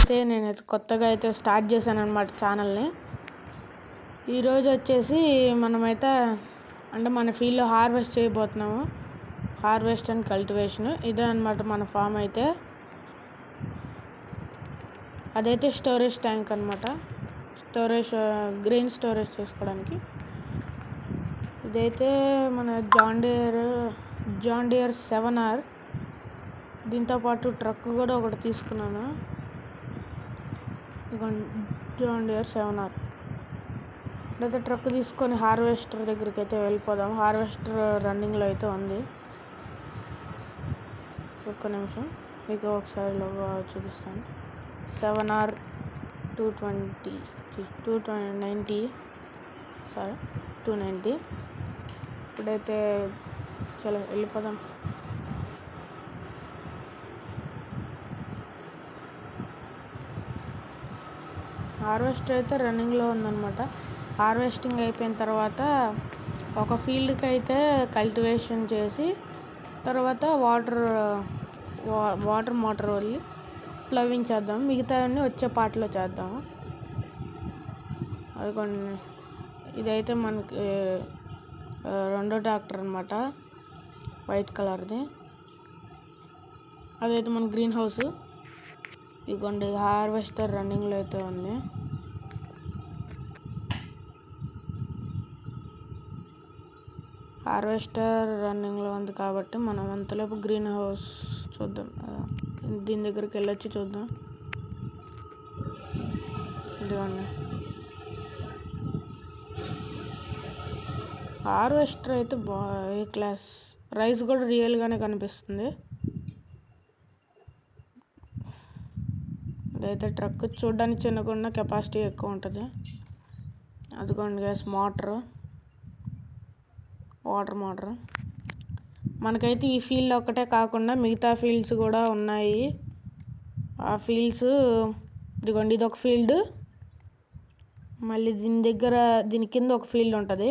అయితే నేనైతే కొత్తగా అయితే స్టార్ట్ చేశాను అనమాట ఛానల్ని. ఈరోజు వచ్చేసి మనమైతే అంటే మన ఫీల్డ్లో హార్వెస్ట్ చేయబోతున్నాము. హార్వెస్ట్ అండ్ కల్టివేషన్ ఇదే అనమాట మన ఫామ్ అయితే. అదైతే స్టోరేజ్ ట్యాంక్ అనమాట, గ్రెయిన్ స్టోరేజ్ చేసుకోవడానికి. ఇదైతే మన జాన్ డియర్ 7R. దీంతోపాటు ట్రక్ కూడా ఒకటి తీసుకున్నాను. John Deere 7R. అయితే ట్రక్ తీసుకొని హార్వెస్టర్ దగ్గరికి అయితే వెళ్ళిపోదాం. హార్వెస్టర్ రన్నింగ్లో అయితే ఉంది. ఒక్క నిమిషం మీకు ఒకసారి చూపిస్తాను. 7R 290 290. ఇప్పుడైతే చలో వెళ్ళిపోదాం. హార్వెస్టర్ అయితే రన్నింగ్లో ఉందన్నమాట. హార్వెస్టింగ్ అయిపోయిన తర్వాత ఒక ఫీల్డ్కి అయితే కల్టివేషన్ చేసి తర్వాత వాటర్ మోటార్ వదిలి ప్లవింగ్ చేద్దాం. మిగతావన్నీ వచ్చే పాటలో చేద్దాము. అదిగోండి, ఇదైతే మనకి రెండో ట్రాక్టర్ అనమాట, వైట్ కలర్ది. అదైతే మన గ్రీన్ హౌస్. ఇదిగోండి హార్వెస్టర్ రన్నింగ్లో అయితే ఉంది. హార్వెస్టర్ రన్నింగ్లో ఉంది కాబట్టి మనం అంతలోపు గ్రీన్ హౌస్ చూద్దాం. దీని దగ్గరికి వెళ్ళొచ్చి చూద్దాం. ఇదిగోండి హార్వెస్టర్ అయితే ఏ క్లాస్. రైస్ కూడా రియల్గానే కనిపిస్తుంది. ఇదైతే ట్రక్ చూడడానికి చిన్నగా కెపాసిటీ ఎక్కువ ఉంటుంది. అదిగోండి గ్యాస్ వాటర్ మోటార్. మనకైతే ఈ ఫీల్డ్ ఒక్కటే కాకుండా మిగతా ఫీల్డ్స్ కూడా ఉన్నాయి. ఆ ఫీల్డ్స్ ఇదిగోండి, ఇది ఒక ఫీల్డ్, మళ్ళీ దీని కింద ఒక ఫీల్డ్ ఉంటుంది.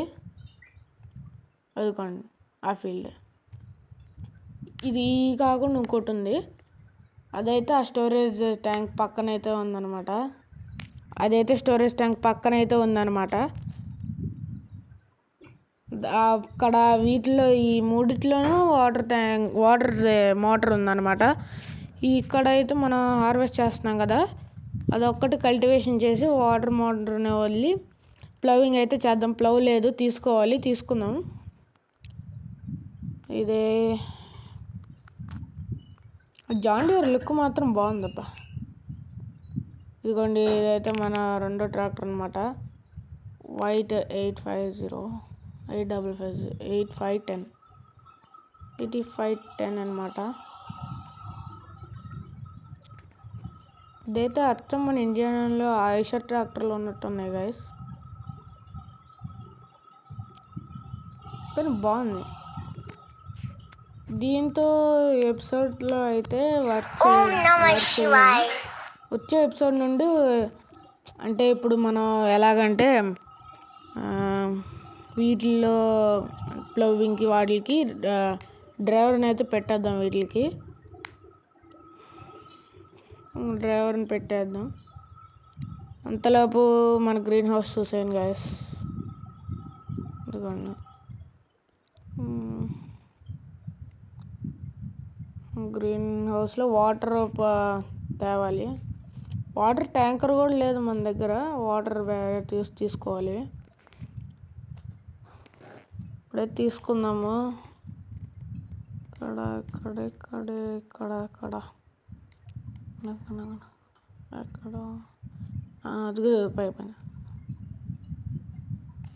అదిగోండి ఆ ఫీల్డ్. ఇది కాకుండా ఇంకోటి ఉంది, అదైతే ఆ స్టోరేజ్ ట్యాంక్ పక్కనైతే ఉందన్నమాట. అక్కడ వీటిలో ఈ మూడిట్లోనూ వాటర్ మోటార్ ఉందన్నమాట. ఇక్కడైతే మనం హార్వెస్ట్ చేస్తున్నాం కదా, అదొక్కటి కల్టివేషన్ చేసి వాటర్ మోటార్ని వదిలి ప్లవింగ్ అయితే చేద్దాం. ప్లవ్ లేదు, తీసుకుందాం. ఇదే జాన్ డియర్ లుక్ మాత్రం బాగుందబ్బా. ఇదిగోండి, ఇదైతే మన రెండో ట్రాక్టర్ అనమాట, వైట్ 8510 అనమాట. ఇదైతే అచ్చం మన ఇండియాలో ఐషర్ ట్రాక్టర్లు ఉన్నట్టున్నాయి గైస్, కానీ బాగుంది. దీంతో ఎపిసోడ్లో అయితే వచ్చే ఎపిసోడ్ నుండి అంటే ఇప్పుడు మనం ఎలాగంటే వీటిల్లో ప్లవింగ్కి వాటికి డ్రైవర్ని అయితే పెట్టేద్దాం. వీటికి డ్రైవర్ని పెట్టేద్దాం. అంతలోపు మన గ్రీన్ హౌస్ చూసేయండి గాయస్. ఇదిగోండి గ్రీన్ హౌస్లో వాటర్ తేవాలి. వాటర్ ట్యాంకర్ కూడా లేదు మన దగ్గర, వాటర్ తీసుకోవాలి. ఇప్పుడే తీసుకుందాము. ఇక్కడ అది పైన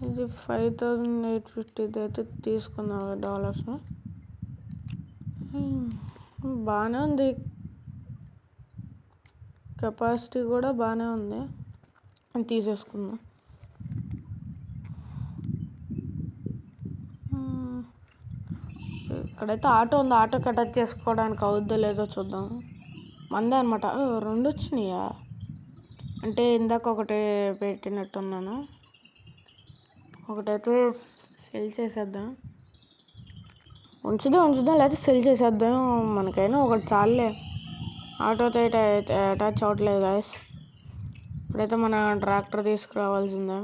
ఇది 5850 అయితే తీసుకుందాం $. బాగానే ఉంది, కెపాసిటీ కూడా బాగానే ఉంది, తీసేసుకుందాం. ఇక్కడైతే ఆటో ఉంది, ఆటోకి అటాచ్ చేసుకోవడానికి అవుద్దో లేదో చూద్దాం. మందే అనమాట. 2 వచ్చినాయా అంటే ఇందాక ఒకటి పెట్టినట్టున్నాను. ఒకటైతే సెల్ చేసేద్దాం, ఉంచుదాం లేకపోతే సెల్ చేసేద్దాం. మనకైనా ఒకటి చాలే. ఆటోతో అయితే అటాచ్ అవ్వట్లేదు గాయస్. ఇప్పుడైతే మన ట్రాక్టర్ తీసుకురావాల్సిందే.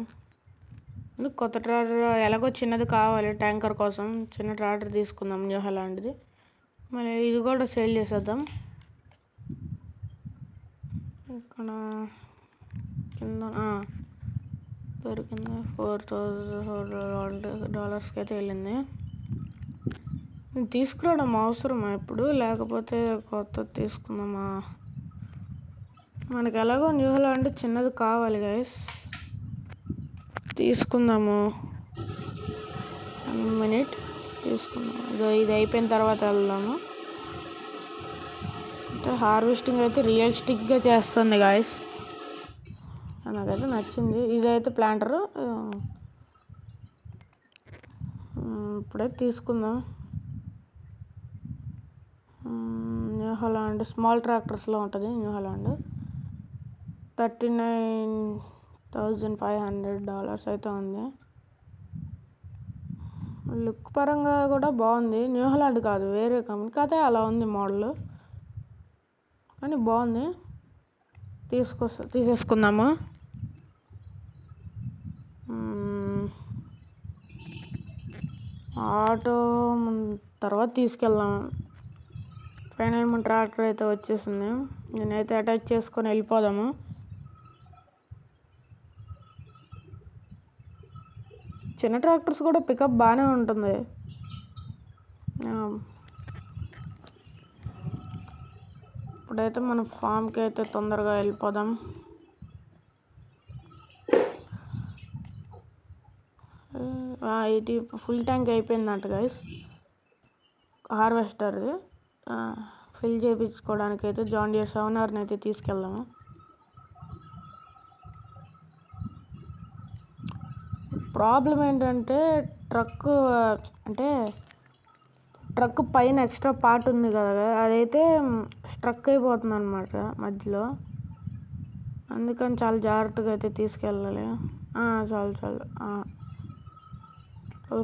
కొత్త ట్రాక్టర్ ఎలాగో చిన్నది కావాలి ట్యాంకర్ కోసం. చిన్న ట్రాక్టర్ తీసుకుందాం న్యూ హాలాండ్ది. మళ్ళీ ఇది కూడా సేల్ చేసేద్దాం. ఇక్కడ కింద దొరికింది. $4,000 అయితే వెళ్ళింది. తీసుకురావడం అవసరమా ఇప్పుడు, లేకపోతే కొత్తది తీసుకుందామా? మనకి ఎలాగో న్యూ హాలాండ్ చిన్నది కావాలి గైస్, తీసుకుందాము. 1 minute తీసుకుందాము. ఇది అయిపోయిన తర్వాత వెళ్దాము. అంటే హార్వెస్టింగ్ అయితే రియలిస్టిక్గా చేస్తుంది గాయస్, నాకైతే నచ్చింది. ఇదైతే ప్లాంటరు, ఇప్పుడైతే తీసుకుందాం. న్యూ హాలాండ్ స్మాల్ ట్రాక్టర్స్లో ఉంటుంది. న్యూ హాలాండ్ $39,500 అయితే ఉంది. లుక్ పరంగా కూడా బాగుంది. న్యూ హాలాండ్ కాదు, వేరే కంపెనీ కాదే అలా ఉంది మోడల్, కానీ బాగుంది. తీసేసుకుందాము. ఆటో తర్వాత తీసుకెళ్దాము. ఫైనల్ మన ట్రాక్టర్ అయితే వచ్చేసింది. నేనైతే అటాచ్ చేసుకొని వెళ్ళిపోదాము. చిన్న ట్రాక్టర్స్ కూడా పికప్ బాగానే ఉంటుంది. ఇప్పుడైతే మన ఫామ్కి అయితే తొందరగా వెళ్ళిపోదాం. ఇది ఫుల్ ట్యాంక్ అయిపోయిందంట గైస్. హార్వెస్టర్ది ఫిల్ చేయించుకోవడానికి అయితే జాన్ డియర్ 7R అయితే తీసుకెళ్దాము. ప్రాబ్లం ఏంటంటే ట్రక్ పైన ఎక్స్ట్రా పార్ట్ ఉంది కదా, అదైతే స్ట్రక్ అయిపోతుంది అనమాట మధ్యలో. అందుకని చాలా జాగ్రత్తగా అయితే తీసుకెళ్ళాలి. చాలు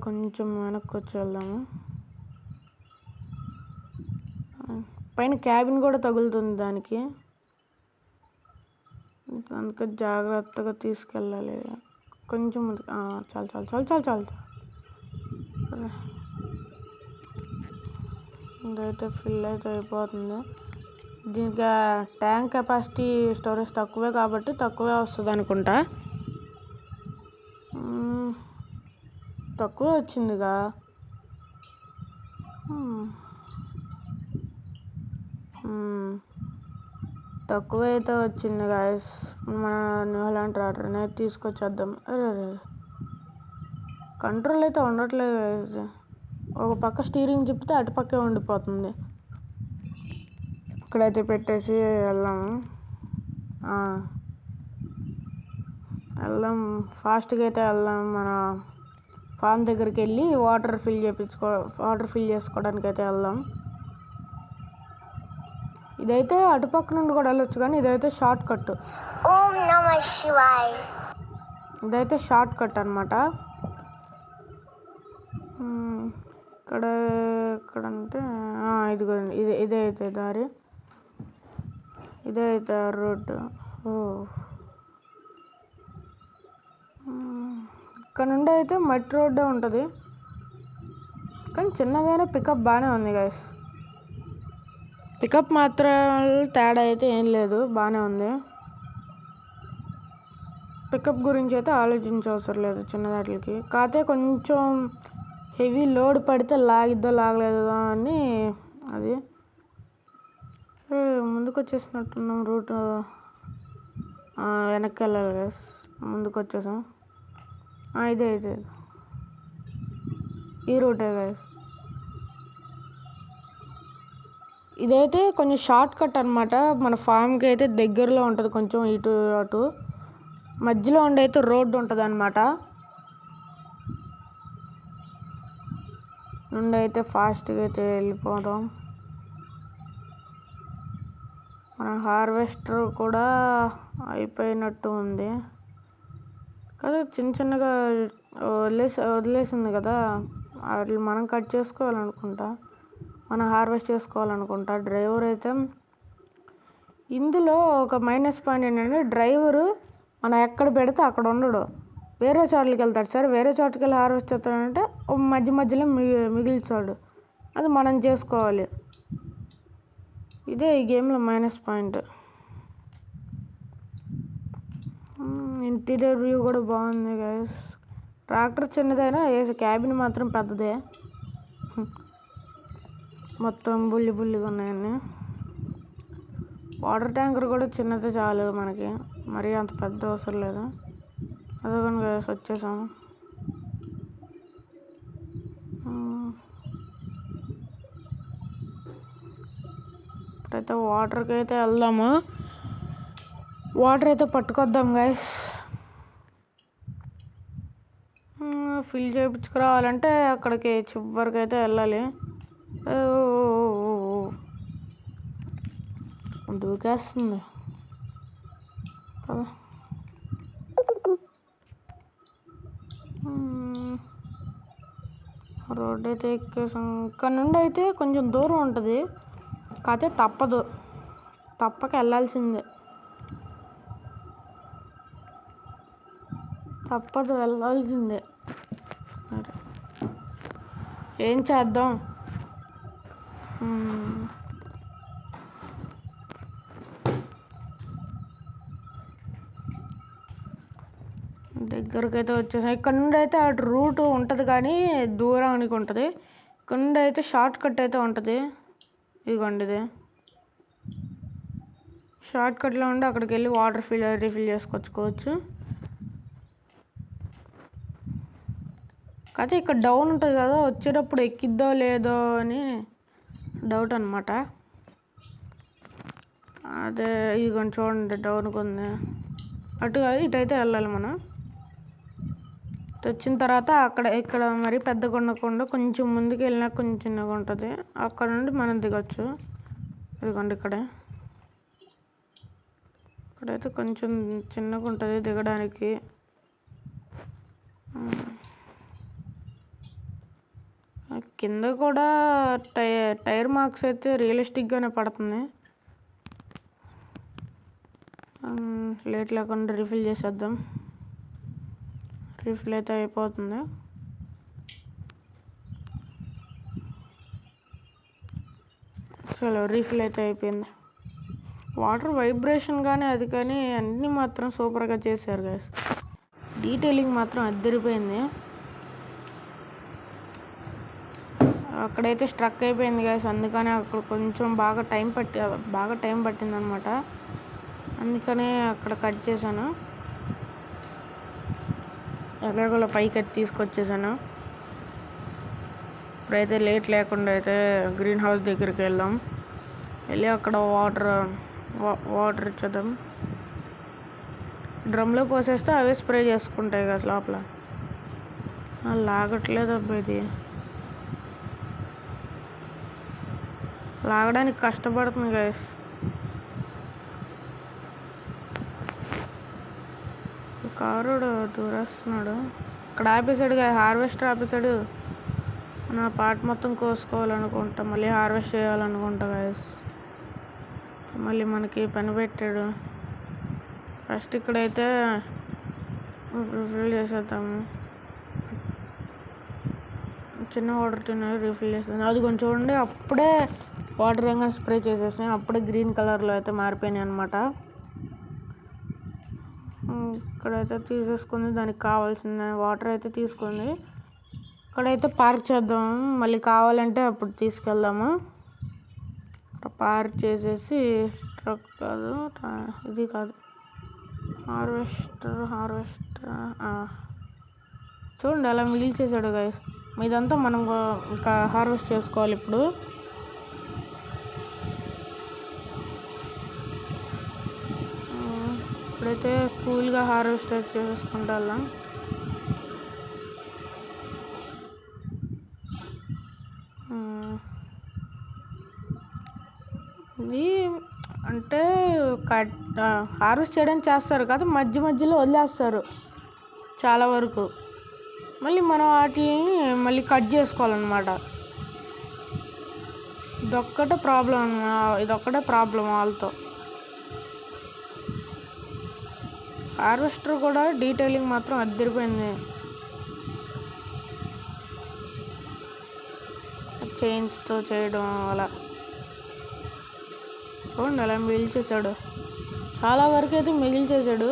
కొంచెం వెనక్కి వచ్చి వెళ్దాము. పైన క్యాబిన్ కూడా తగులుతుంది దానికి, అందుకని జాగ్రత్తగా తీసుకెళ్ళాలి. కొంచెం చాలు. ఇదైతే ఫిల్ అయితే అయిపోతుంది. దీనికి ట్యాంక్ కెపాసిటీ స్టోరేజ్ తక్కువే కాబట్టి తక్కువే వస్తుంది అనుకుంటా. తక్కువే వచ్చిందిగా. తక్కువ అయితే వచ్చింది గాయస్. మన న్యూ హాలాండ్ ట్రాక్టర్ అయితే తీసుకొచ్చేద్దాం. కంట్రోల్ అయితే ఉండట్లేదు గాయస్. ఒక పక్క స్టీరింగ్ తిప్పితే అటుపక్కే ఉండిపోతుంది. ఇక్కడైతే పెట్టేసి వెళ్దాం. ఫాస్ట్గా అయితే వెళ్దాం. మన ఫామ్ దగ్గరికి వెళ్ళి వాటర్ ఫిల్ చేసుకోవడానికి అయితే వెళ్దాం. ఇదైతే అటుపక్క నుండి కూడా వెళ్ళొచ్చు, కానీ ఇదైతే షార్ట్ కట్. ఓం నమః శివాయ. ఇదైతే షార్ట్ కట్ అనమాట. ఇక్కడంటే ఇదిగోండి, ఇదే అయితే దారి, ఇదే అయితే రోడ్డు. ఇక్కడ నుండి అయితే మట్టి రోడ్డే ఉంటుంది, కానీ చిన్నదైనా పికప్ బాగానే ఉంది గైస్. పికప్ మాత్రం తేడా అయితే ఏం లేదు, బాగానే ఉంది. పికప్ గురించి అయితే ఆలోచించవసరం లేదు చిన్నదాట్లకి. కాకపోతే కొంచెం హెవీ లోడ్ పడితే లాగిద్దో లాగలేదో అని, అది ముందుకు వచ్చేసినట్టున్నాం. రూట్ వెనక్కి వెళ్ళాలి గైస్. ముందుకు వచ్చేసాం. ఇదే ఈ రూటే గైస్. ఇదైతే కొంచెం షార్ట్ కట్ అనమాట. మన ఫామ్కి అయితే దగ్గరలో ఉంటుంది, కొంచెం ఇటు అటు మధ్యలో ఉండైతే రోడ్డు ఉంటుంది అనమాట. నుండి అయితే ఫాస్ట్గా అయితే వెళ్ళిపోదాం. మన హార్వెస్టర్ కూడా అయిపోయినట్టు ఉంది కదా, చిన్నగా వదిలేసింది కదా. వాటిని మనం కట్ చేసుకోవాలనుకుంటా, మనం హార్వెస్ట్ చేసుకోవాలనుకుంటా. డ్రైవర్ అయితే ఇందులో ఒక మైనస్ పాయింట్ ఏంటంటే డ్రైవరు మనం ఎక్కడ పెడితే అక్కడ ఉండడు, వేరే చోట్లకి వెళ్తాడు. సరే వేరే చోటుకి వెళ్ళి హార్వెస్ట్ చేస్తాడంటే మధ్య మధ్యలో మిగిల్చాడు, అది మనం చేసుకోవాలి. ఇదే ఈ గేమ్లో మైనస్ పాయింట్. ఇంటీరియర్ వ్యూ కూడా బాగుంది గైస్. ట్రాక్టర్ చిన్నదైనా క్యాబిన్ మాత్రం పెద్దదే, మొత్తం బుల్లిగా ఉన్నాయన్నీ. వాటర్ ట్యాంకర్ కూడా చిన్నదే చాలు మనకి, మరీ అంత పెద్ద అవసరం లేదు. అదొకటి గైస్ వచ్చేసాము. ఇప్పుడైతే వాటర్కి అయితే వెళ్దాము, వాటర్ అయితే పట్టుకొద్దాం గైస్. ఫిల్ చేయించుకురావాలంటే అక్కడికి చివరికి అయితే వెళ్ళాలి. దూకేస్తుంది. రోడ్ అయితే ఎక్కేసాం. ఇక్కడ నుండి అయితే కొంచెం దూరం ఉంటుంది, కాకపోతే తప్పక వెళ్ళాల్సిందే, వెళ్ళాల్సిందే. ఏం చేద్దాం. దగ్గరకు అయితే వచ్చేసాం. ఇక్కడ నుండి అయితే అటు రూట్ ఉంటుంది కానీ దూరానికి ఉంటుంది. ఇక్కడ నుండి అయితే షార్ట్ కట్ అయితే ఉంటుంది. ఇదిగోండి, ఇది షార్ట్ కట్లో ఉండి అక్కడికి వెళ్ళి వాటర్ రీఫిల్ చేసుకొచ్చుకోవచ్చు. కాకపోతే ఇక్కడ డౌన్ ఉంటుంది కదా, వచ్చేటప్పుడు ఎక్కిద్దో లేదో అని డౌట్ అనమాట. అదే ఇదిగోండి చూడండి, డౌన్కి ఉంది. అటు కాదు ఇటైతే వెళ్ళాలి మనం. వచ్చిన తర్వాత ఇక్కడ మరి పెద్దగా ఉండకుండా కొంచెం ముందుకు వెళ్ళినా కొంచెం చిన్నగా ఉంటుంది, అక్కడ నుండి మనం దిగొచ్చు. ఇదిగోండి ఇక్కడైతే కొంచెం చిన్నగా ఉంటుంది దిగడానికి. కింద కూడా టైర్ మార్క్స్ అయితే రియలిస్టిక్గానే పడుతుంది. లేట్ లేకుండా రీఫిల్ చేసేద్దాం. రీఫిల్ అయితే అయిపోతుంది. చలో రీఫిల్ అయితే అయిపోయింది. వాటర్ వైబ్రేషన్ కానీ అది కానీ అన్నీ మాత్రం సూపర్గా చేశారు గైస్. డీటెయిలింగ్ మాత్రం అద్దరిపోయింది. అక్కడైతే స్ట్రక్ అయిపోయింది గైస్, అందుకనే అక్కడ కొంచెం బాగా టైం పట్టింది అనమాట. అందుకనే అక్కడ కట్ చేశాను. ఎలాగోలా పైకి అయితే తీసుకొచ్చేసాను. ఇప్పుడైతే లేట్ లేకుండా అయితే గ్రీన్ హౌస్ దగ్గరికి వెళ్ళి అక్కడ వాటర్ ఇచ్చేద్దాం. డ్రమ్లో పోసేస్తే అవే స్ప్రే చేసుకుంటాయి కదా లోపల. లాగట్లేదు అబ్బాయి, ఇది లాగడానికి కష్టపడుతుంది గైస్. కారుడు దూరేస్తున్నాడు. ఇక్కడ ఆపేసాడు గా, హార్వెస్టర్ ఆపేసాడు. నా పార్ట్ మొత్తం కోసుకోవాలనుకుంటా, మళ్ళీ హార్వెస్ట్ చేయాలనుకుంటా గైస్. మళ్ళీ మనకి పని పెట్టాడు. ఫస్ట్ ఇక్కడైతే రీఫిల్ చేసేద్దాము. చిన్న వాటర్ తిన్నది రీఫిల్ చేసేద్దాం. అది కొంచెం చూడండి, అప్పుడే వాటర్ ఏమైనా స్ప్రే చేసేసినాయి, అప్పుడే గ్రీన్ కలర్లో అయితే మారిపోయినాయి అనమాట. ఇక్కడైతే తీసేసుకుంది, దానికి కావాల్సిన వాటర్ అయితే తీసుకుంది. ఇక్కడైతే పార్క్ చేద్దాం, మళ్ళీ కావాలంటే అప్పుడు తీసుకెళ్దాము. పార్క్ చేసేసి ట్రక్ కాదు, ఇది కాదు, హార్వెస్టర్ చూడండి అలా మిగిల్చేసాడు గైస్. ఇదంతా మనం ఇంకా హార్వెస్ట్ చేసుకోవాలి. ఇప్పుడైతే కూల్గా హార్వెస్ట్ చేసుకుంటా. ఇది అంటే హార్వెస్ట్ చేయడానికి చేస్తారు కదా, మధ్య మధ్యలో వదిలేస్తారు చాలా వరకు. మళ్ళీ మనం వాటిని మళ్ళీ కట్ చేసుకోవాలన్నమాట. ఇదొక్కటే ప్రాబ్లం వాళ్ళతో. హార్వెస్టర్ కూడా డీటెయిలింగ్ మాత్రం అదిరిపోయింది. చైన్స్తో చేయడం అలా చూడండి అలా మిగిల్చేసాడు. చాలా వరకు అయితే మిగిల్చేసాడు,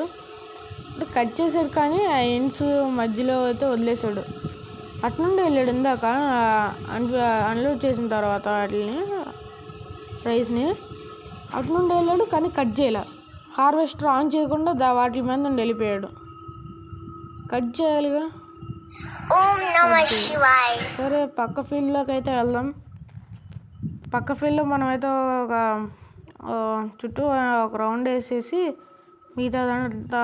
అంటే కట్ చేసాడు కానీ ఆ ఎండ్స్ మధ్యలో అయితే వదిలేసాడు. అట్నుండి వెళ్ళాడు ఇందాక అన్లోడ్ చేసిన తర్వాత వాటిని రైస్ని అట్నుండి వెళ్ళాడు కానీ కట్ చేయలే. హార్వెస్టర్ ఆన్ చేయకుండా వాటి మీద నుండి వెళ్ళిపోయాడు. కట్ చేయాలిగా. సరే పక్క ఫీల్డ్లోకి అయితే వెళ్దాం. పక్క ఫీల్డ్లో మనమైతే ఒక చుట్టూ ఒక రౌండ్ వేసేసి మిగతాదంతా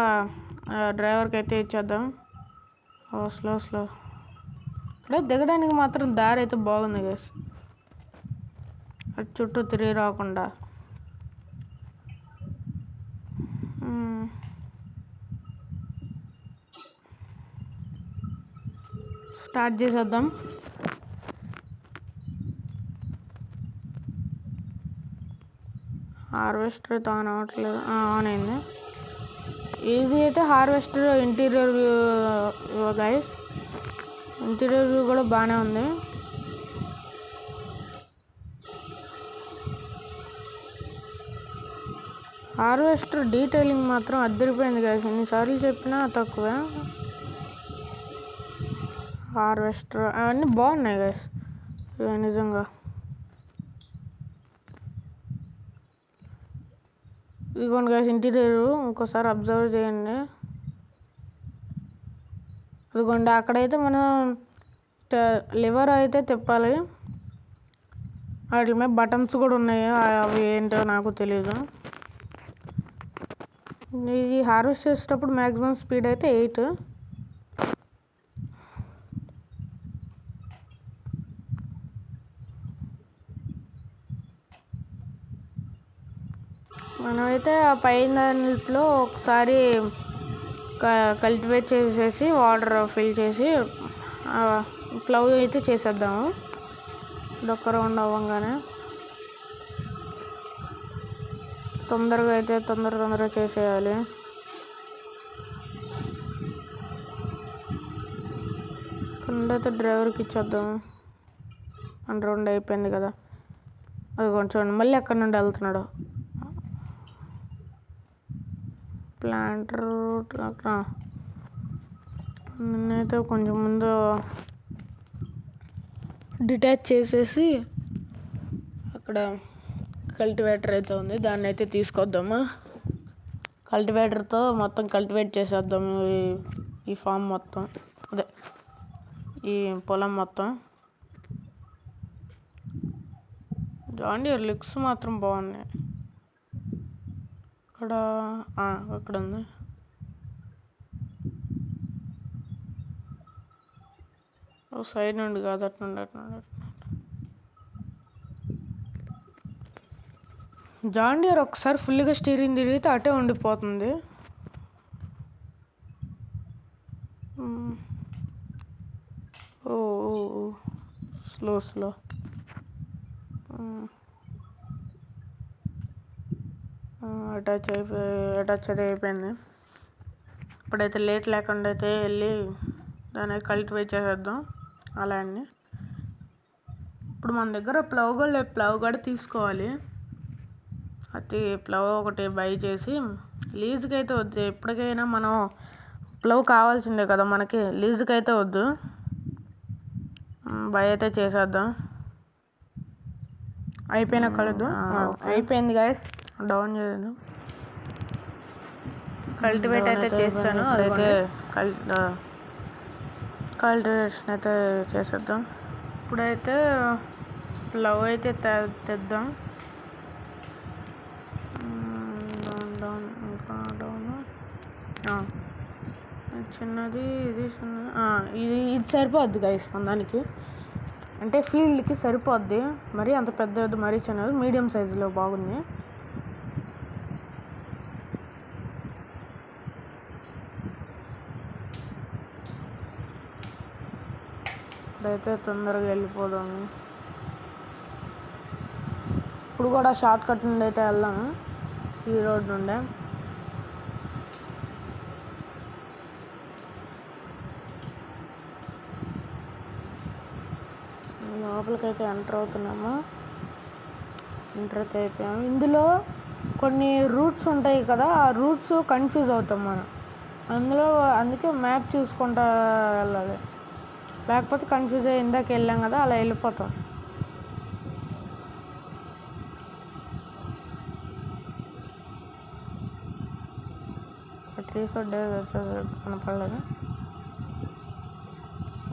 డ్రైవర్కి అయితే ఇచ్చేద్దాం. స్లో అంటే దిగడానికి మాత్రం దారి అయితే బాగుంది గైస్, అటు చుట్టూ తిరిగి రాకుండా. స్టార్ట్ చేసేద్దాం. హార్వెస్టర్ అయితే ఆన్ అవ్వట్లేదు. ఆన్ అయింది. ఇది అయితే harvester interior view guys. Interior view కూడా బాగానే ఉంది. హార్వెస్టర్ డీటెయిలింగ్ మాత్రం అదిరిపోయింది గైస్, ఎన్నిసార్లు చెప్పినా తక్కువే. హార్వెస్టర్ అవన్నీ బాగున్నాయి గైస్ నిజంగా. ఇదిగోండి గైస్ ఇంటీరియర్ ఇంకోసారి అబ్జర్వ్ చేయండి. ఇదిగోండి అక్కడైతే మనం లివర్ అయితే తిప్పాలి. వాటి మీద బటన్స్ కూడా ఉన్నాయి, అవి ఏంటో నాకు తెలీదు. ఇది హార్వెస్ట్ చేసేటప్పుడు మ్యాక్సిమం స్పీడ్ అయితే 8. మనమైతే ఆ పైన దాంట్లో ఒకసారి కల్టివేట్ చేసేసి వాటర్ ఫిల్ చేసి ప్లవ్ అయితే చేసేద్దాము. ఇదొక్క రౌండ్ అవ్వగానే తొందరగా చేసేయాలి. కిందైతే డ్రైవర్కి ఇచ్చేద్దాము. అండ్ రౌండ్ అయిపోయింది కదా. అది కొంచెం మళ్ళీ అక్కడ నుండి వెళ్తున్నాడు. ప్లాంటర్ నేనైతే కొంచెం ముందు డిటాచ్ చేసేసి అక్కడ కల్టివేటర్ అయితే ఉంది, దాన్ని అయితే తీసుకొద్దాము. కల్టివేటర్తో మొత్తం కల్టివేట్ చేసేద్దాము ఈ ఫామ్ మొత్తం, అదే ఈ పొలం మొత్తం. జాన్ డీర్ లుక్స్ మాత్రం బాగున్నాయి. అక్కడ ఉంది. సైడ్ నుండి కాదు, అట్నుండి. జాన్ డీర్ ఒకసారి ఫుల్గా స్టీరింగ్ తిరిగితే అటే ఉండిపోతుంది. స్లో అటాచ్ అయితే అయిపోయింది. ఇప్పుడైతే లేట్ లేకుండా అయితే వెళ్ళి దాన్ని కల్టివేట్ చేసేద్దాం అలా అండి. ఇప్పుడు మన దగ్గర ప్లవ్ కూడా తీసుకోవాలి. అది ప్లవ్ ఒకటి బై చేసి లీజుకి అయితే వద్దు. ఎప్పటికైనా మనం ప్లవ్ కావాల్సిందే కదా మనకి, లీజుకి అయితే వద్దు. బై అయితే చేసేద్దాం. అయిపోయినా కలుద్దాం. అయిపోయింది గైస్, డౌన్ చేయను. కల్టివేట్ అయితే చేస్తాను. అదైతే కల్టివేషన్ అయితే చేసేద్దాం. ఇప్పుడైతే ప్లవ్ అయితే తెద్దాం. చిన్నది ఇది సరిపోద్ది గైస్ మన దానికి, అంటే ఫీల్డ్కి సరిపోద్ది. మరీ అంత పెద్దది మరీ చిన్నది, మీడియం సైజులో బాగుంది. ఇప్పుడైతే తొందరగా వెళ్ళిపోదాము. ఇప్పుడు కూడా షార్ట్ కట్ నుండి అయితే వెళ్దాము, ఈ రోడ్ నుండే. లోపలికైతే ఎంటర్ అవుతున్నాము. ఎంటర్ అయితే అయిపోయాము. ఇందులో కొన్ని రూట్స్ ఉంటాయి కదా, ఆ రూట్స్ కన్ఫ్యూజ్ అవుతాం మనం. అందుకే మ్యాప్ చూసుకుంటా వెళ్ళాలి, లేకపోతే కన్ఫ్యూజ్ అయ్యి ఇందాక వెళ్ళాం కదా అలా వెళ్ళిపోతాం. ట్రీస్ కనపడలేదు.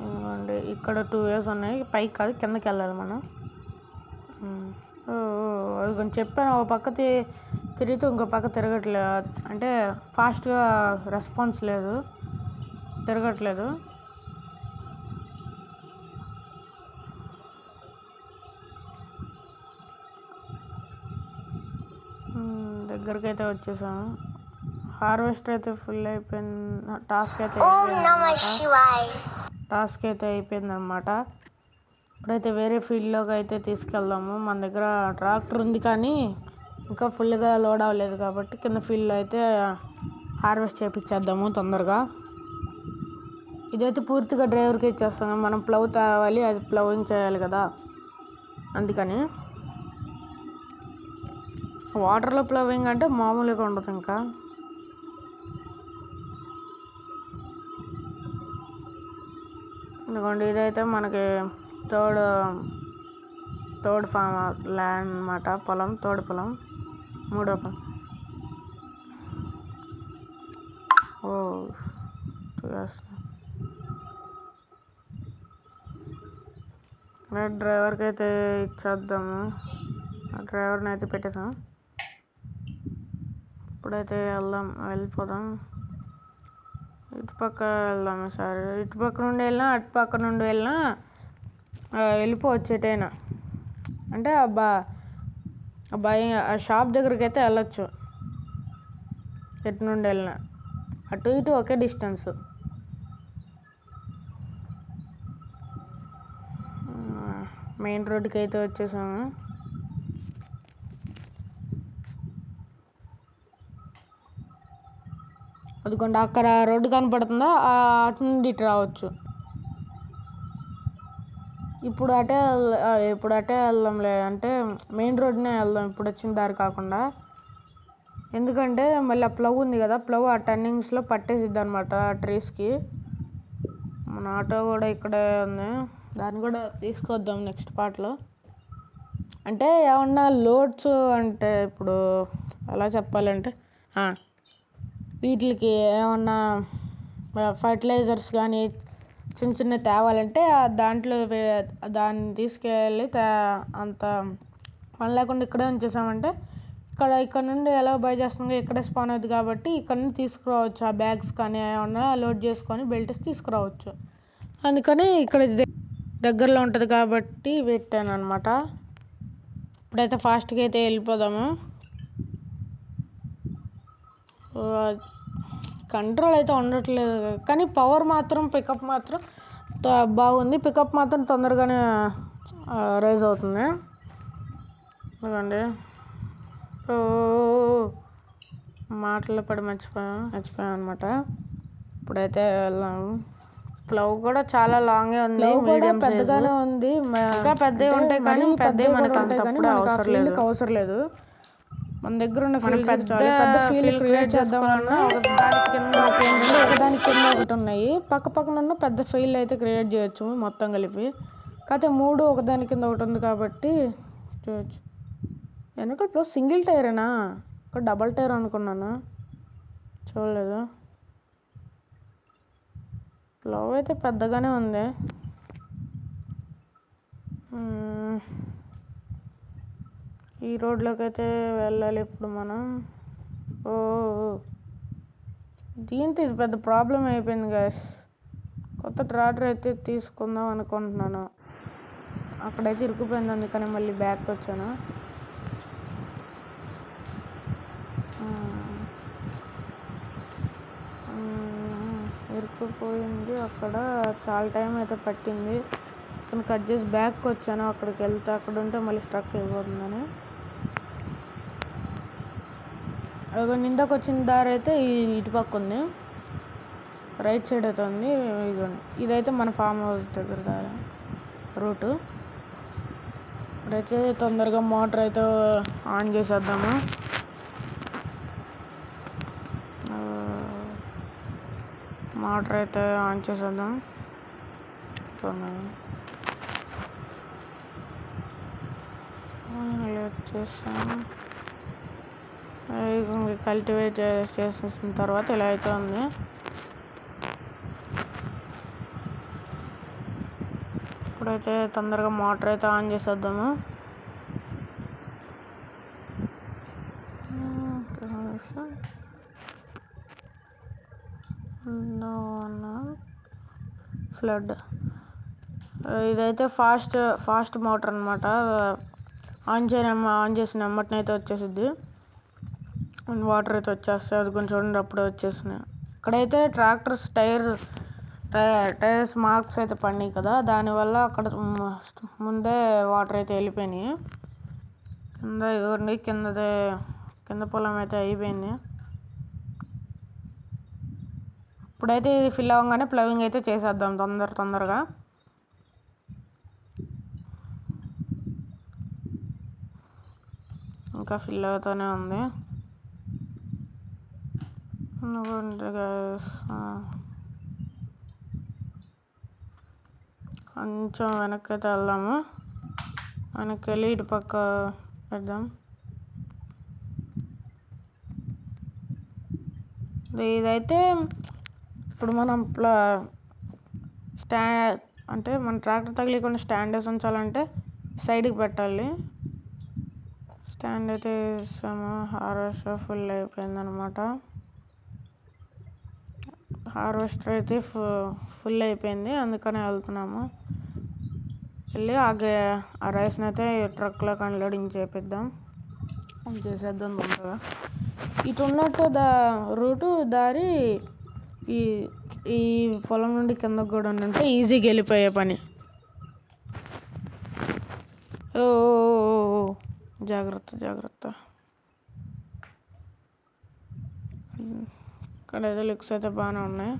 ఎందుకంటే ఇక్కడ 2 ways ఉన్నాయి, పైకి కాదు కిందకి వెళ్ళాలి మనం. అది కొంచెం చెప్పాను, ఒక పక్క తిరిగితే ఇంకో పక్క తిరగట్లేదు, అంటే ఫాస్ట్గా రెస్పాన్స్ లేదు, తిరగట్లేదు. దగ్గరికి అయితే వచ్చేసాము. హార్వెస్టర్ అయితే ఫుల్ అయిపోయింది. టాస్క్ అయితే అయిపోయింది అనమాట. ఇప్పుడైతే వేరే ఫీల్డ్లోకి అయితే తీసుకెళ్దాము. మన దగ్గర ట్రాక్టర్ ఉంది కానీ ఇంకా ఫుల్గా లోడ్ అవ్వలేదు కాబట్టి కింద ఫీల్డ్లో అయితే హార్వెస్ట్ చేయించేద్దాము తొందరగా. ఇదైతే పూర్తిగా డ్రైవర్కి ఇచ్చేస్తాము. మనం ప్లవ్ తేవాలి, అది ప్లవింగ్ చేయాలి కదా, అందుకని. వాటర్లో ప్లవింగ్ అంటే మామూలుగా ఉండదు. ఇంకా ఎందుకంటే ఇదైతే మనకి థర్డ్ ఫామ్ ల్యాండ్ అన్నమాట. థర్డ్ పొలం, 3వ పొలం. డ్రైవర్కి అయితే ఇచ్చేద్దాము. డ్రైవర్ని అయితే పెట్టేసాం. ఇప్పుడైతే వెళ్ళిపోదాం. ఇటుపక్క వెళ్దాం సార్. ఇటుపక్క నుండి వెళ్ళినా అటుపక్క నుండి వెళ్ళినా వెళ్ళిపోవచ్చు ఎటైనా. అంటే అబ్బాయి ఆ షాప్ దగ్గరికి అయితే వెళ్ళొచ్చు, ఎటు నుండి వెళ్ళినా. అటు ఇటు ఒకే డిస్టెన్స్. మెయిన్ రోడ్డుకి అయితే వచ్చేసాము. అదిగోండి అక్కడ రోడ్డు కనపడుతుందా, అటు నుండి ఇటు రావచ్చు. ఇప్పుడు అటే వెళ్దాంలే, అంటే మెయిన్ రోడ్నే వెళ్దాం ఇప్పుడు వచ్చిన దారి కాకుండా. ఎందుకంటే మళ్ళీ ఆ ప్లవ్ ఉంది కదా, ప్లవ్ ఆ టర్నింగ్స్లో పట్టేసిద్ది అనమాట ట్రీస్కి. మన ఆటో కూడా ఇక్కడే ఉంది, దాన్ని కూడా తీసుకొద్దాం నెక్స్ట్ పార్ట్లో. అంటే ఏమన్నా లోడ్స్ అంటే ఇప్పుడు ఎలా చెప్పాలంటే వీటికి ఏమన్నా ఫర్టిలైజర్స్ కానీ చిన్న తేవాలంటే దాంట్లో దాన్ని తీసుకెళ్ళి అంత పని లేకుండా ఇక్కడే ఉంచేసామంటే ఇక్కడ నుండి ఎలా బై చేస్తుంది ఇక్కడే స్పాన్ అవుతుంది కాబట్టి ఇక్కడ నుండి తీసుకురావచ్చు. ఆ బ్యాగ్స్ కానీ ఏమన్నా లోడ్ చేసుకొని బెల్ట్స్ తీసుకురావచ్చు. అందుకని ఇక్కడ దగ్గరలో ఉంటుంది కాబట్టి పెట్టాను అనమాట. ఇప్పుడైతే ఫాస్ట్గా అయితే వెళ్ళిపోదాము. కంట్రోల్ అయితే ఉండట్లేదు కానీ పవర్ మాత్రం, పికప్ మాత్రం బాగుంది. పికప్ మాత్రం తొందరగానే రైజ్ అవుతుంది. ఎందుకండి మాటల్లో పడి మర్చిపోయాం అనమాట. ఇప్పుడైతే వెళ్దాము. ప్లవ్ కూడా చాలా లాంగే ఉంది, పెద్దగానే ఉంది. ఇంకా పెద్దవి ఉంటాయి కానీ పెద్దవి మనకు అవసరం లేదు. మన దగ్గర ఉన్న పెద్ద ఫీల్డ్ క్రియేట్ చేద్దామన్నా ఒకదానికి కింద ఒకటి ఉన్నాయి. పక్కన ఉన్న పెద్ద ఫీల్డ్ అయితే క్రియేట్ చేయొచ్చు మొత్తం కలిపి. కాకపోతే 3 ఒకదాని కింద ఒకటి ఉంది కాబట్టి చేయొచ్చు. వెనక ఇప్పుడు సింగిల్ టైరేనా, ఒక డబల్ టైర్ అనుకున్నాను, చూడలేదు. ప్లవ్ అయితే పెద్దగానే ఉంది. ఈ రోడ్లోకి అయితే వెళ్ళాలి ఇప్పుడు మనం. దీంతో ఇది పెద్ద ప్రాబ్లం అయిపోయింది గైస్. కొత్త ట్రాక్టర్ అయితే తీసుకుందాం అనుకుంటున్నాను, అక్కడైతే ఇరుక్కుపోయింది, అందుకని మళ్ళీ బ్యాక్ వచ్చాను. ఇరుక్కుపోయింది అక్కడ, చాలా టైం అయితే పట్టింది. అక్కడ కట్ చేసి బ్యాక్ వచ్చాను. అక్కడికి వెళ్తే అక్కడ ఉంటే మళ్ళీ స్ట్రక్ అయిపోతుందని. ఇందాక వచ్చిన దారి అయితే ఇటుపక్క ఉంది, రైట్ సైడ్ అయితే ఉంది. ఇదైతే మన ఫామ్ హౌస్ దగ్గర దారి రూటు. ఇప్పుడైతే తొందరగా మోటార్ అయితే ఆన్ చేసేద్దాము. మోటార్ అయితే ఆన్ చేసేద్దాం. చేసాను. కల్టివేట్ చేసేసిన తర్వాత ఇలా అయితే ఉంది. ఇప్పుడైతే తొందరగా మోటార్ అయితే ఆన్ చేసేద్దాము. ఫ్లడ్ ఇదైతే ఫాస్ట్ మోటార్ అనమాట. ఆన్ చేసిన వెంటనైతే వచ్చేసిద్ది, వాటర్ అయితే వచ్చేస్తాయి. అది కొంచెం చూడండి అప్పుడే వచ్చేసినాయి. ఇక్కడైతే ట్రాక్టర్స్ టైర్స్ మార్క్స్ అయితే పడినాయి కదా, దానివల్ల అక్కడ ముందే వాటర్ అయితే వెళ్ళిపోయినాయి. ఇదిగోండి కింద పొలం అయితే అయిపోయింది. ఇప్పుడైతే ఇది ఫిల్ అవ్వగానే ప్లవింగ్ అయితే చేసేద్దాం తొందరగా. ఇంకా ఫిల్ అవుతూనే ఉంది. కొంచెం వెనక్కి అయితే వెళ్దాము. వెనక్కి వెళ్ళి ఇటు పక్క పెడదాం. ఇదైతే ఇప్పుడు మనం అంటే మన ట్రాక్టర్ తగిలికుండా స్టాండ్ వేసి ఉంచాలంటే సైడ్కి పెట్టాలి. స్టాండ్ అయితే వేసాము. హార్వెస్టర్ ఫుల్ అయిపోయిందనమాట. హార్వెస్టర్ అయితే ఫుల్ అయిపోయింది, అందుకనే వెళ్తున్నాము. వెళ్ళి ఆ రైస్ని అయితే ట్రక్లోకి అన్లోడింగ్ చేసేద్దాం తొందరగా. ఇటు ఉన్నట్టు దారి ఈ పొలం నుండి కిందకు కూడా ఉంటే ఈజీగా వెళ్ళిపోయే పని. ఓ జాగ్రత్త. ఇక్కడ ఏదో లుక్స్ అయితే బాగానే ఉన్నాయి.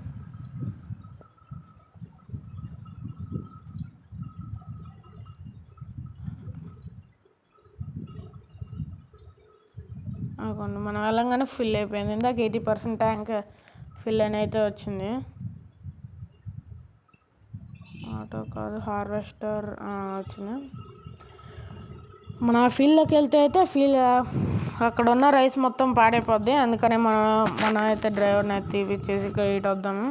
మనం వెళ్ళంగానే ఫిల్ అయిపోయింది. ఇందాక 80% ట్యాంక్ ఫిల్ అని అయితే వచ్చింది. ఆటో కాదు, హార్వెస్టర్ వచ్చింది. మన ఫీల్డ్లోకి వెళ్తే అయితే అక్కడ ఉన్న రైస్ మొత్తం పాడైపోద్ది. అందుకనే మన అయితే డ్రైవర్ని అయితే తీపిచ్చేసి ఇటు వద్దాము.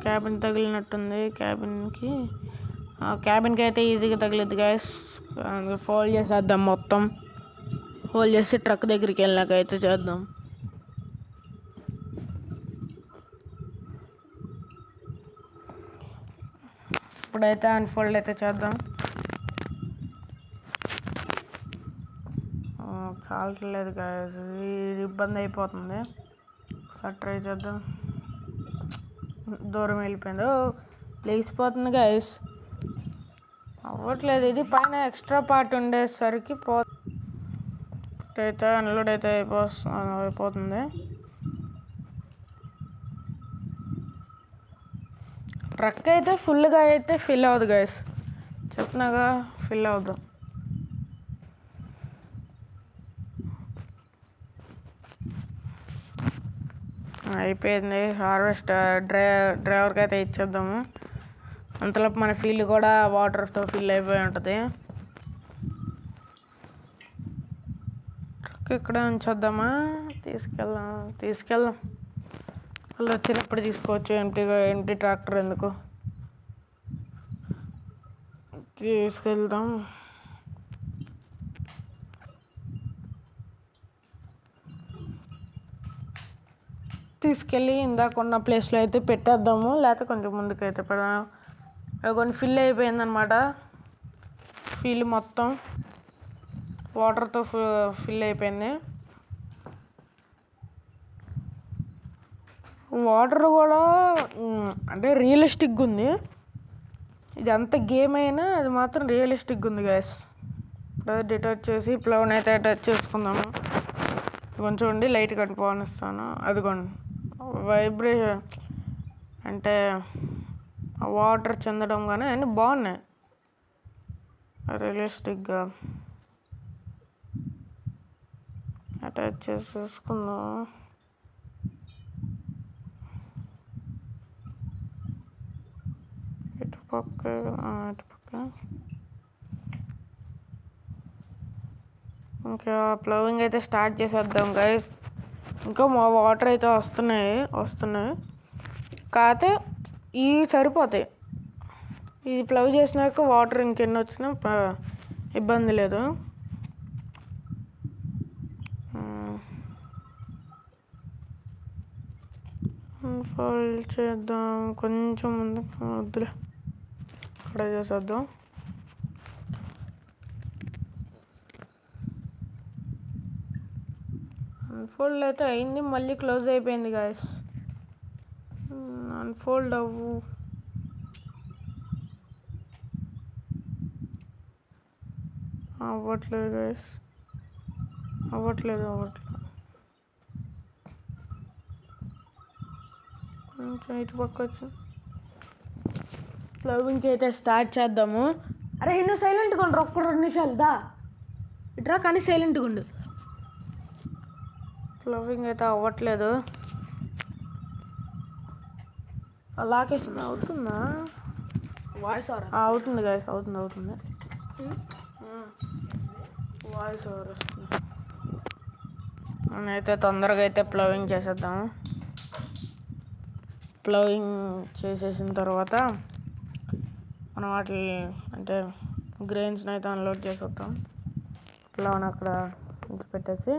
క్యాబిన్ తగిలినట్టుంది. క్యాబిన్కి అయితే ఈజీగా తగిలిద్ది గైస్. ఫోల్డ్ చేసేద్దాం మొత్తం. ఫోల్డ్ చేసి ట్రక్ దగ్గరికి వెళ్ళాక అయితే చేద్దాం. ఇప్పుడైతే అన్ఫోల్డ్ అయితే చేద్దాం. చాలట్లేదు గైస్, ఇది ఇబ్బంది అయిపోతుంది. ఒకసారి ట్రై చేద్దాం. దూరం వెళ్ళిపోయింది, లేచిపోతుంది గైస్. అవ్వట్లేదు. ఇది పైన ఎక్స్ట్రా పార్ట్ ఉండేసరికి అయితే అన్లోడ్ అయితే అయిపోతుంది. ట్రక్ అయితే ఫుల్గా అయితే ఫిల్ అవ్వదు గైస్, చెప్పినాగా ఫిల్ అవుద్దాం. అయిపోయింది. హార్వెస్టర్ డ్రైవర్కి అయితే ఇచ్చేద్దాము. అంతలోపు మన ఫీల్డ్ కూడా వాటర్తో ఫిల్ అయిపోయి ఉంటుంది. ట్రక్ ఇక్కడే ఉంచొద్దామా? తీసుకెళ్దాం. వాళ్ళు వచ్చినప్పుడు తీసుకోవచ్చు. ఎంటీ ట్రాక్టర్ ఎందుకు, తీసుకెళ్దాం. తీసుకెళ్ళి ఇందాక ఉన్న ప్లేస్లో అయితే పెట్టేద్దాము, లేకపోతే కొంచెం ముందుకైతే పెడదాం. కొన్ని ఫిల్ అయిపోయిందనమాట. ఫీల్డ్ మొత్తం వాటర్తో ఫిల్ అయిపోయింది. వాటర్ కూడా అంటే రియలిస్టిక్గా ఉంది. ఇది అంత గేమ్ అయినా అది మాత్రం రియలిస్టిక్గా ఉంది గ్యాస్. ఇప్పుడు డిటాచ్ చేసి ప్లవ్ని అయితే అటాచ్ చేసుకుందాము. కొంచెం చూడండి, లైట్ కనిపిస్తాను. అదిగోండి వైబ్రేషన్ అంటే వాటర్ చెందడం కానీ అన్నీ బాగున్నాయి. రియలిస్టిక్గా అటాచ్ చేసేసుకుందాం. ఇటుపక్క ఇంకా ప్లవింగ్ అయితే స్టార్ట్ చేసేద్దాం గైస్. ఇంకా మా వాటర్ అయితే వస్తున్నాయి కాకపోతే ఇవి సరిపోతాయి. ఇది ప్లవ్ చేసినాక వాటర్ ఇంకెన్ని వచ్చినా ఇబ్బంది లేదు. ఫోల్డ్ చేద్దాం కొంచెం ముందు, వద్దులే ఇక్కడ చేసేద్దాం. అన్ఫోల్డ్ అయితే అయింది, మళ్ళీ క్లోజ్ అయిపోయింది గాయస్. అన్ఫోల్డ్ అవ్వట్లేదు గాయస్, అవ్వట్లేదు. కొంచెం ఇటు పక్క వచ్చి ప్లవింగ్కి అయితే స్టార్ట్ చేద్దాము. అరే ఇನ್ನು సైలెంట్గా ఉండు, ఒక్క 2 నిమిషాలు దా ఇట్రా, కానీ సైలెంట్గా ఉండు. ప్లవింగ్ అయితే అవ్వట్లేదు. లాకేషన్ అవుతుందా? వాయిస్ అవుతుంది గాయస్, అవుతుంది. వాయిస్ ఓవర్ వస్తుంది. నేనైతే తొందరగా అయితే ప్లవింగ్ చేసేద్దాము. ప్లవింగ్ చేసేసిన తర్వాత మనం వాటి అంటే గ్రెయిన్స్ని అయితే అన్లోడ్ చేసేద్దాం. ప్లవన్ అక్కడ పెట్టేసి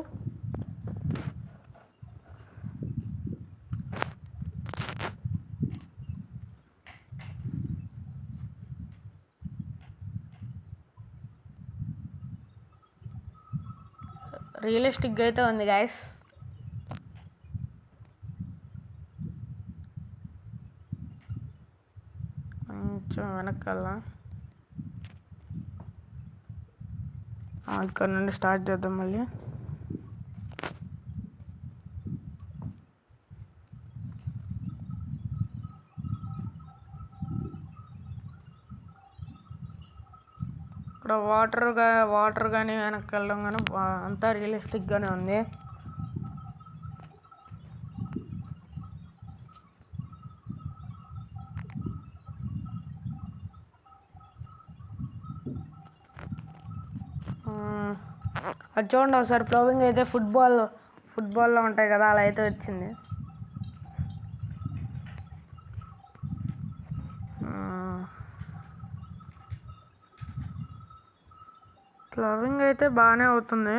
రియలిస్టిక్గా అయితే ఉంది గాయస్. కొంచెం వెనకాల ఇక్కడ నుండి స్టార్ట్ చేద్దాం మళ్ళీ. ఇక్కడ వాటర్ కానీ వెనక్కి వెళ్ళడం కానీ అంతా రియలిస్టిక్గానే ఉంది. అది చూడండి ఒకసారి, ప్లవింగ్ అయితే ఫుట్బాల్లో ఉంటాయి కదా, అలా అయితే వచ్చింది. ప్లవింగ్ అయితే బాగానే అవుతుంది.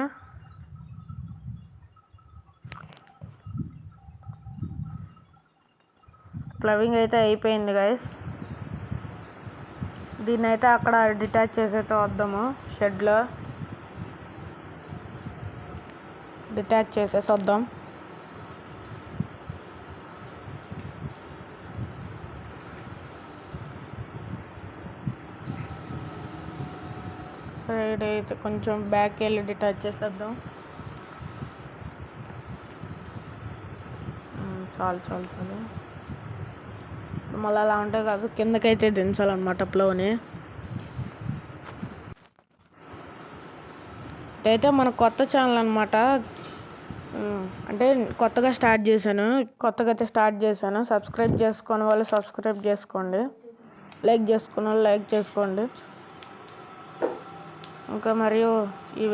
ప్లవింగ్ అయితే అయిపోయింది గైస్. దీన్ని అయితే అక్కడ డిటాచ్ చేసైతే వద్దాము, షెడ్లో డిటాచ్ చేసేసి వద్దాం. సైడ్ అయితే కొంచెం బ్యాక్ వెళ్ళి డిటాచ్ చేసేద్దాం. చాలు మళ్ళీ అలా ఉంటే కాదు, కిందకైతే దించాలన్నమాట ప్లవ్ని. ఇదైతే మన కొత్త ఛానల్ అనమాట, అంటే కొత్తగా అయితే స్టార్ట్ చేశాను. సబ్స్క్రైబ్ చేసుకునే వాళ్ళు సబ్స్క్రైబ్ చేసుకోండి, లైక్ చేసుకునే వాళ్ళు లైక్ చేసుకోండి. ఇంకా మరియు ఈ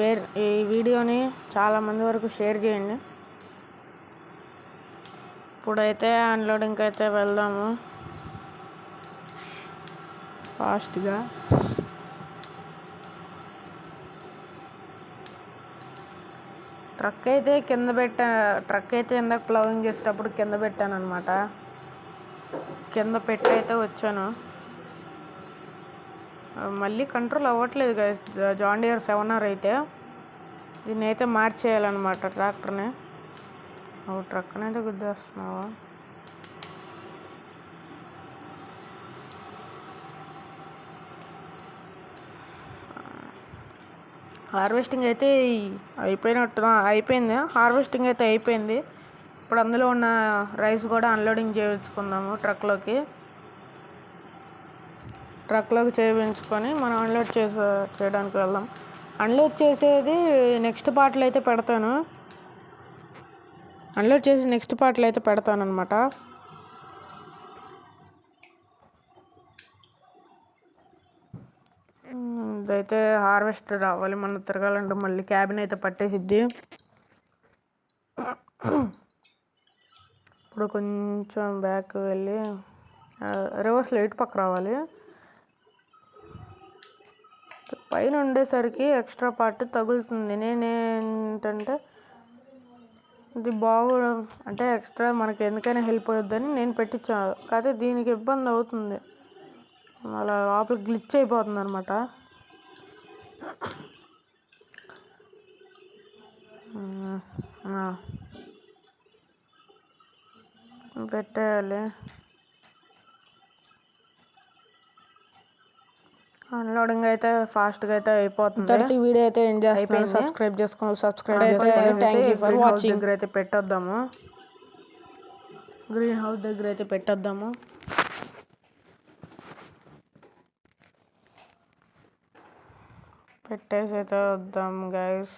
వీడియోని చాలామంది వరకు షేర్ చేయండి. ఇప్పుడైతే అన్లోడింగ్కి అయితే వెళ్దాము ఫాస్ట్గా. ట్రక్ అయితే ఇందాక ప్లవింగ్ చేసేటప్పుడు కింద పెట్టాను అనమాట. కింద పెట్టి అయితే వచ్చాను. మళ్ళీ కంట్రోల్ అవ్వట్లేదు గైస్ జాన్ డియర్ 7R అయితే. దీన్ని అయితే మార్చేయాలన్నమాట ట్రాక్టర్ని. ట్రక్ని అయితే గుద్దేస్తున్నావా? హార్వెస్టింగ్ అయితే అయిపోయింది. హార్వెస్టింగ్ అయితే అయిపోయింది. ఇప్పుడు అందులో ఉన్న రైస్ కూడా అన్లోడింగ్ చేయించుకుందాము ట్రక్లోకి. ట్రక్లోకి చేయించుకొని మనం చేయడానికి వెళ్దాం. అన్లోడ్ చేసేది నెక్స్ట్ పార్ట్లో అయితే పెడతాను. అన్లోడ్ చేసి నెక్స్ట్ పార్ట్లో అయితే పెడతాను అనమాట. ఇదైతే హార్వెస్టర్ రావాలి, మనం తిరగాలంటే మళ్ళీ క్యాబిన్ అయితే పట్టేసిద్ది. ఇప్పుడు కొంచెం బ్యాక్ వెళ్ళి రివర్స్లో ఇటు పక్క రావాలి. పైన ఉండేసరికి ఎక్స్ట్రా పార్ట్ తగులుతుంది. నేనేంటంటే ఇది అంటే ఎక్స్ట్రా మనకి ఎందుకైనా హెల్ప్ అవుతుందని నేను పెట్టించాను. కాకపోతే దీనికి ఇబ్బంది అవుతుంది, అలా లోపల గ్లిచ్ అయిపోతుంది అనమాట. పెట్టేయాలి. అన్లోడింగ్ అయితే ఫాస్ట్గా అయితే అయిపోతుంది. వీడియో అయితే ఎండ్ చేస్తాను. సబ్స్క్రైబ్ చేసుకోండి. Thank you for watching. దగ్గర అయితే పెట్టేద్దాము. గ్రీన్ హౌస్ దగ్గర అయితే పెట్టేద్దాము. పెట్టేసి అయితే వద్దాం గైస్.